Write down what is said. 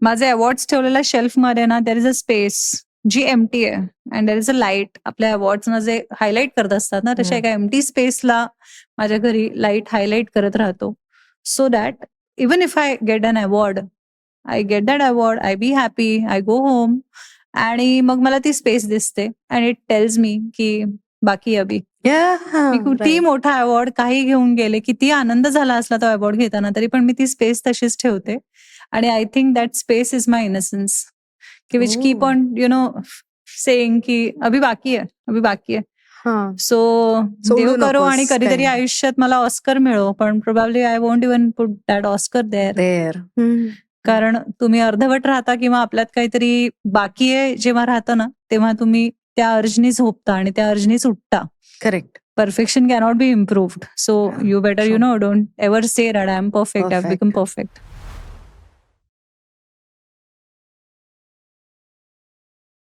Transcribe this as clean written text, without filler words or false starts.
माझे अवॉर्ड्स ठेवलेल्या शेल्फमध्ये ना देर इज अ स्पेस जी एम्प्टी आहे and there is a light. आपल्या अवॉर्ड्सना जे हायलाईट करत असतात ना तशा एका एम्प्टी स्पेसला माझ्या घरी लाईट हायलाईट करत राहतो. So that even if I get an award, I get that award, I be happy, I go home आणि मग मला ती स्पेस दिसते अँड इट टेल्स मी की बाकी अभी. मी किती मोठा अवॉर्ड काही घेऊन गेले, किती आनंद झाला असला तो अवॉर्ड घेताना, तरी पण मी ती स्पेस तशीच ठेवते. आणि I think that space is my incense की विच कीप ऑन सेइंग की अभी बाकी आहे, अभी बाकी आहे. सो देव करो आणि कधीतरी आयुष्यात मला ऑस्कर मिळो, पण probably I won't even put that Oscar there. कारण तुम्ही अर्धवट राहता किंवा आपल्यात काहीतरी बाकी आहे जेव्हा राहतं ना, तेव्हा तुम्ही त्या अर्जनी झोपता आणि त्या Arjuni सुटता. Correct. Perfection cannot be improved. So you better, don't ever say that I am perfect, I've become perfect.